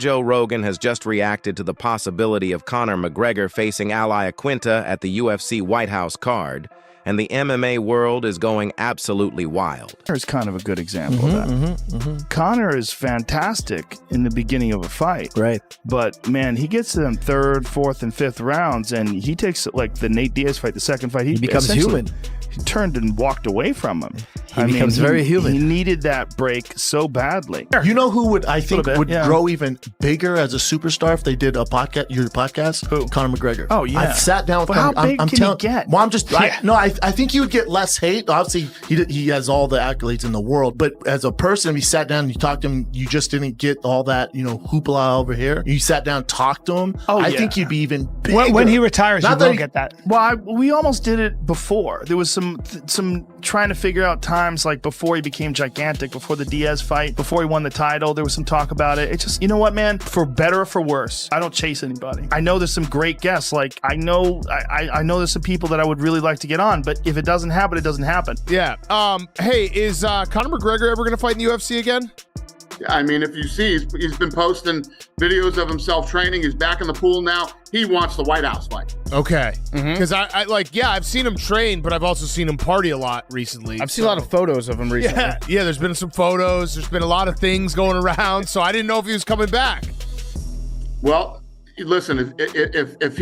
Joe Rogan has just reacted to the possibility of Conor McGregor facing Ilia Topuria at the UFC White House card, and the MMA world is going absolutely wild. Conor is kind of a good example of that. Conor is fantastic in the beginning of a fight. Right. But, man, he gets to them third, fourth, and fifth rounds, and he takes, like, the Nate Diaz fight, the second fight. He becomes human. He turned and walked away from him. He becomes very human. He needed that break so badly. You know who would grow even bigger as a superstar if they did a podcast? Your podcast? Who? Conor McGregor. Oh yeah. I've sat down with But Conor. how big can he get? Well, I'm just. I think he would get less hate. Obviously, he has all the accolades in the world. But as a person, if you sat down and you talked to him, you just didn't get all that hoopla over here. You sat down, and talked to him. I think you'd be even bigger. When he retires, you won't get that. Well, we almost did it before. There was some trying to figure out times, like before he became gigantic, before the Diaz fight, before he won the title. There was some talk about it. It's just, you know what, man? For better or for worse, I don't chase anybody. I know there's some great guests. Like I know there's some people that I would really like to get on, but if it doesn't happen, it doesn't happen. Yeah. Hey, is Conor McGregor ever going to fight in the UFC again? I mean, if you see, he's been posting videos of himself training. He's back in the pool now. He wants the White House fight. Okay. Because I've seen him train, but I've also seen him party a lot recently. I've seen a lot of photos of him recently. Yeah, there's been some photos. There's been a lot of things going around, so I didn't know if he was coming back. Well, listen, if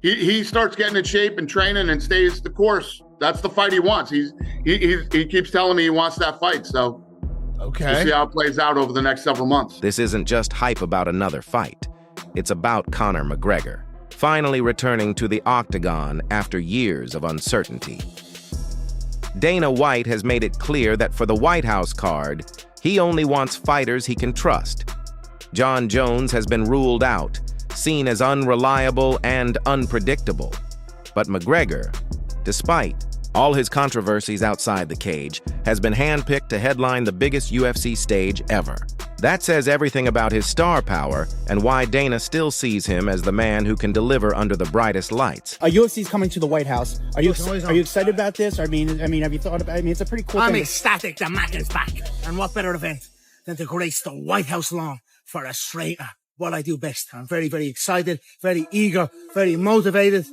he starts getting in shape and training and stays the course, that's the fight he wants. He keeps telling me he wants that fight, so okay. We'll see how it plays out over the next several months. This isn't just hype about another fight. It's about Conor McGregor, finally returning to the octagon after years of uncertainty. Dana White has made it clear that for the White House card, he only wants fighters he can trust. Jon Jones has been ruled out, seen as unreliable and unpredictable. But McGregor, despite all his controversies outside the cage, has been handpicked to headline the biggest UFC stage ever. That says everything about his star power and why Dana still sees him as the man who can deliver under the brightest lights. UFC's coming to the White House. Are you excited about this? I mean, have you thought about it? I mean, it's a pretty cool thing. I'm ecstatic the Mac is back. And what better event than to grace the White House lawn for a straighter? What I do best. I'm very, very excited, very eager, very motivated.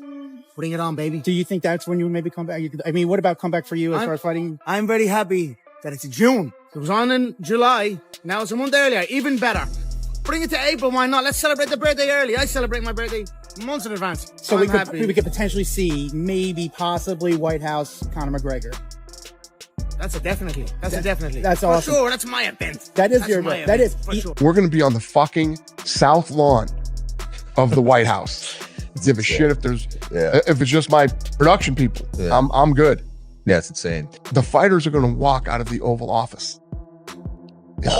Bring it on, baby. Do you think that's when you maybe come back? I mean, what about comeback for you as far as fighting? I'm very happy that it's June. It was on in July. Now it's a month earlier. Even better. Bring it to April. Why not? Let's celebrate the birthday early. I celebrate my birthday months in advance. So we could potentially see maybe possibly White House Conor McGregor. That's a definitely. That's awesome. For sure. That's my event. That is your event. That is. For sure. We're going to be on the fucking south lawn of the White House. Give a shit if it's just my production people. Yeah. I'm good. Yeah, it's insane. The fighters are going to walk out of the Oval Office. Yeah.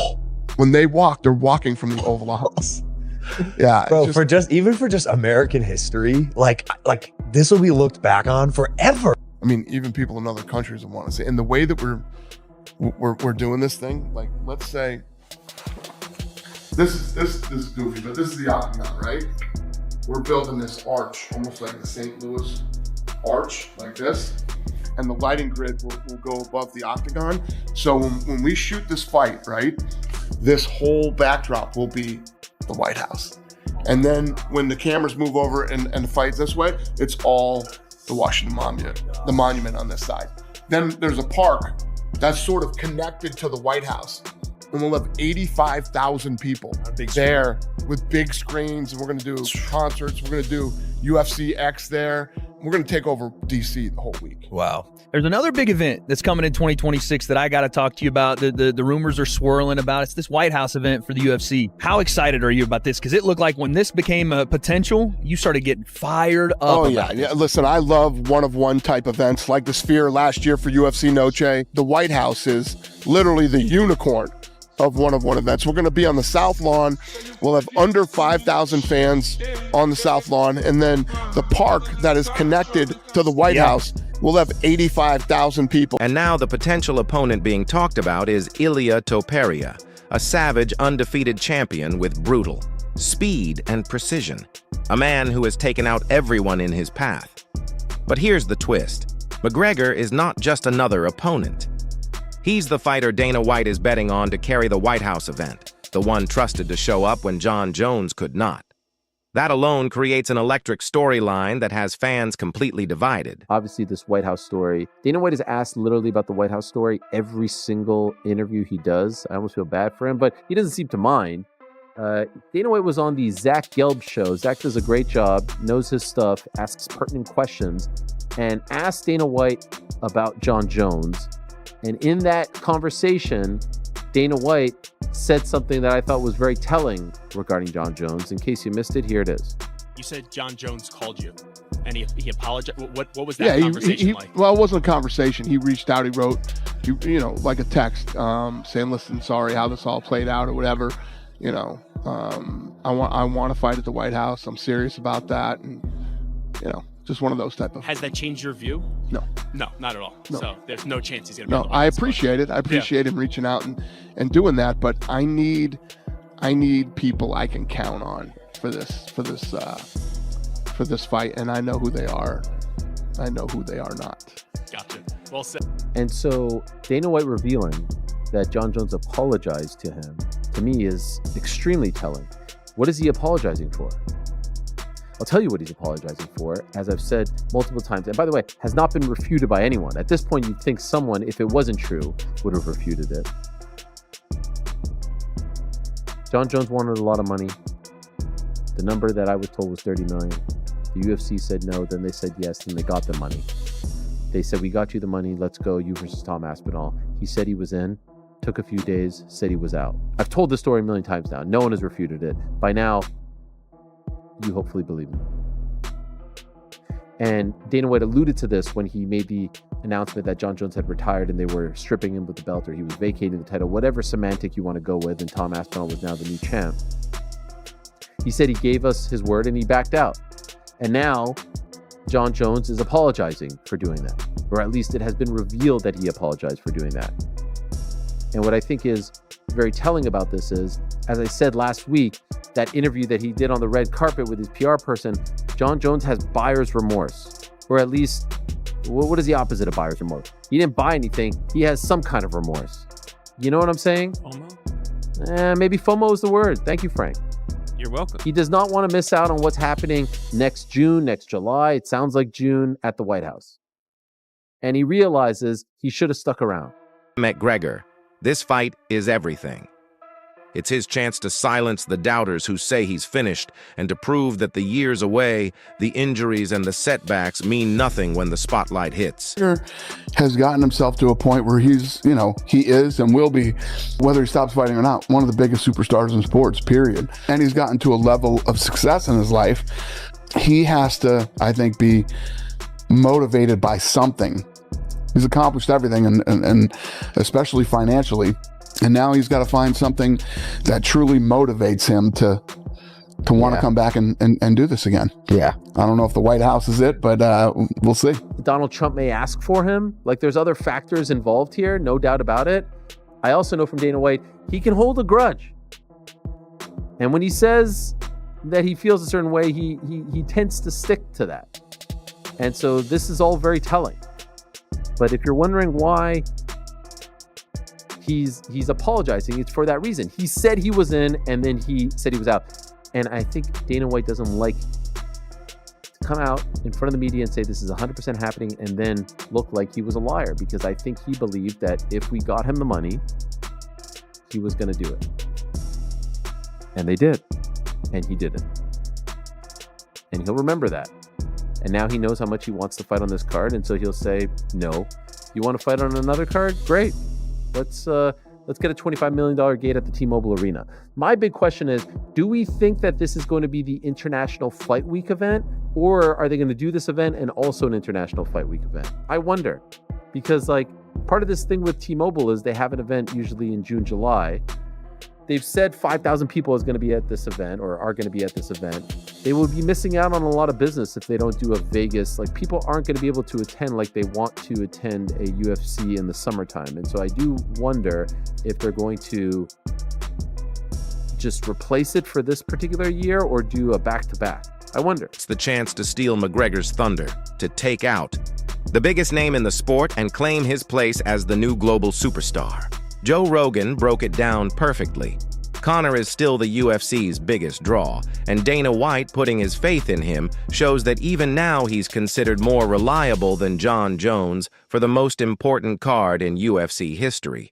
When they walk, they're walking from the Oval Office. Yeah, bro. For just American history, like this will be looked back on forever. I mean, even people in other countries will want to say. And the way that we're doing this thing, like let's say this is goofy, but this is the octagon, right? We're building this arch, almost like the St. Louis arch, like this. And the lighting grid will go above the octagon. So when we shoot this fight, right, this whole backdrop will be the White House. And then when the cameras move over and the fight's this way, it's all the Washington Monument, the monument on this side. Then there's a park that's sort of connected to the White House. And we'll have 85,000 people there with big screens. And we're going to do concerts. We're going to do UFC X there. We're going to take over DC the whole week. Wow. There's another big event that's coming in 2026 that I got to talk to you about. The rumors are swirling about. It's this White House event for the UFC. How excited are you about this? Because it looked like when this became a potential, you started getting fired up. Oh, yeah. Listen, I love one-of-one type events like the Sphere last year for UFC Noche. The White House is literally the unicorn of one-of-one events. We're going to be on the South Lawn. We'll have under 5,000 fans on the South Lawn. And then the park that is connected to the White House will have 85,000 people. And now the potential opponent being talked about is Ilia Topuria, a savage, undefeated champion with brutal speed and precision. A man who has taken out everyone in his path. But here's the twist. McGregor is not just another opponent. He's the fighter Dana White is betting on to carry the White House event. the one trusted to show up when Jon Jones could not. That alone creates an electric storyline that has fans completely divided. Obviously, this White House story, Dana White is asked literally about the White House story every single interview he does. I almost feel bad for him, but he doesn't seem to mind. Dana White was on the Zach Gelb show. Zach does a great job, knows his stuff, asks pertinent questions, and asked Dana White about Jon Jones. And in that conversation, Dana White said something that I thought was very telling regarding Jon Jones. In case you missed it, here it is. You said Jon Jones called you, and he apologized. What was that conversation like? Well, it wasn't a conversation. He reached out. He wrote, like a text, saying, "Listen, sorry how this all played out," or whatever. I want to fight at the White House. I'm serious about that, and just one of those type of. Has that changed your view? No, not at all. No. So there's no chance he's gonna. Be No, I appreciate it. I appreciate him reaching out and doing that, but I need people I can count on for this fight, and I know who they are. I know who they are not. Gotcha. Well said. And so Dana White revealing that Jon Jones apologized to him, to me, is extremely telling. What is he apologizing for? I'll tell you what he's apologizing for, as I've said multiple times, and by the way, has not been refuted by anyone. At this point, you'd think someone, if it wasn't true, would have refuted it. Jon Jones wanted a lot of money. The number that I was told was $30 million. The UFC said no, then they said yes, and they got the money. They said, "We got you the money, let's go, you versus Tom Aspinall." He said he was in, took a few days, said he was out. I've told this story a million times now. No one has refuted it. By now, you hopefully believe me. And Dana White alluded to this when he made the announcement that Jon Jones had retired and they were stripping him with the belt, or he was vacating the title, whatever semantic you want to go with, and Tom Aspinall was now the new champ. He said he gave us his word and he backed out. And now Jon Jones is apologizing for doing that, or at least it has been revealed that he apologized for doing that. And what I think is very telling about this is, as I said last week, that interview that he did on the red carpet with his PR person, Jon Jones has buyer's remorse, or at least, what is the opposite of buyer's remorse? He didn't buy anything. He has some kind of remorse. You know what I'm saying? FOMO? Maybe FOMO is the word. Thank you, Frank. You're welcome. He does not want to miss out on what's happening next June, next July. It sounds like June at the White House. And he realizes he should have stuck around. McGregor, this fight is everything. It's his chance to silence the doubters who say he's finished, and to prove that the years away, the injuries and the setbacks mean nothing when the spotlight hits. Has gotten himself to a point where he is and will be, whether he stops fighting or not, one of the biggest superstars in sports, period. And he's gotten to a level of success in his life. He has to, I think, be motivated by something. He's accomplished everything, and especially financially. And now he's got to find something that truly motivates him to want to come back and do this again. Yeah. I don't know if the White House is it, but we'll see. Donald Trump may ask for him. Like, there's other factors involved here, no doubt about it. I also know from Dana White, he can hold a grudge. And when he says that he feels a certain way, he tends to stick to that. And so this is all very telling. But if you're wondering why he's apologizing, it's for that reason. He said he was in, and then he said he was out. And I think Dana White doesn't like to come out in front of the media and say this is 100% happening and then look like he was a liar, because I think he believed that if we got him the money, he was going to do it. And they did. And he didn't. And he'll remember that. And now he knows how much he wants to fight on this card, and so he'll say, no. You want to fight on another card? Great. Let's get a $25 million gate at the T-Mobile Arena. My big question is, do we think that this is going to be the International Fight Week event, or are they going to do this event and also an International Fight Week event? I wonder, because part of this thing with T-Mobile is they have an event usually in June, July. They've said 5,000 people is going to be at this event, or are going to be at this event. They will be missing out on a lot of business if they don't do a Vegas. People aren't going to be able to attend like they want to attend a UFC in the summertime. And so I do wonder if they're going to just replace it for this particular year or do a back-to-back. I wonder. It's the chance to steal McGregor's thunder, to take out the biggest name in the sport and claim his place as the new global superstar. Joe Rogan broke it down perfectly. Conor is still the UFC's biggest draw, and Dana White putting his faith in him shows that even now he's considered more reliable than Jon Jones for the most important card in UFC history.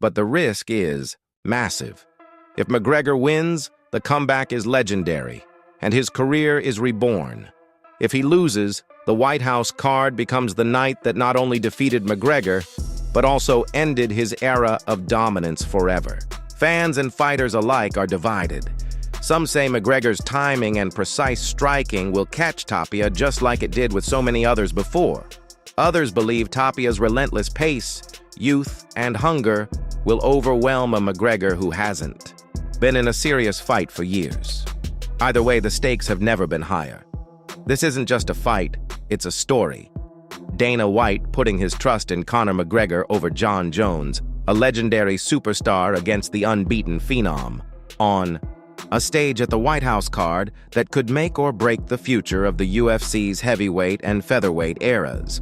But the risk is massive. If McGregor wins, the comeback is legendary, and his career is reborn. If he loses, the White House card becomes the night that not only defeated McGregor, but also ended his era of dominance forever. Fans and fighters alike are divided. Some say McGregor's timing and precise striking will catch Tapia just like it did with so many others before. Others believe Tapia's relentless pace, youth, and hunger will overwhelm a McGregor who hasn't been in a serious fight for years. Either way, the stakes have never been higher. This isn't just a fight, it's a story. Dana White putting his trust in Conor McGregor over Jon Jones, a legendary superstar against the unbeaten phenom, on a stage at the White House card that could make or break the future of the UFC's heavyweight and featherweight eras.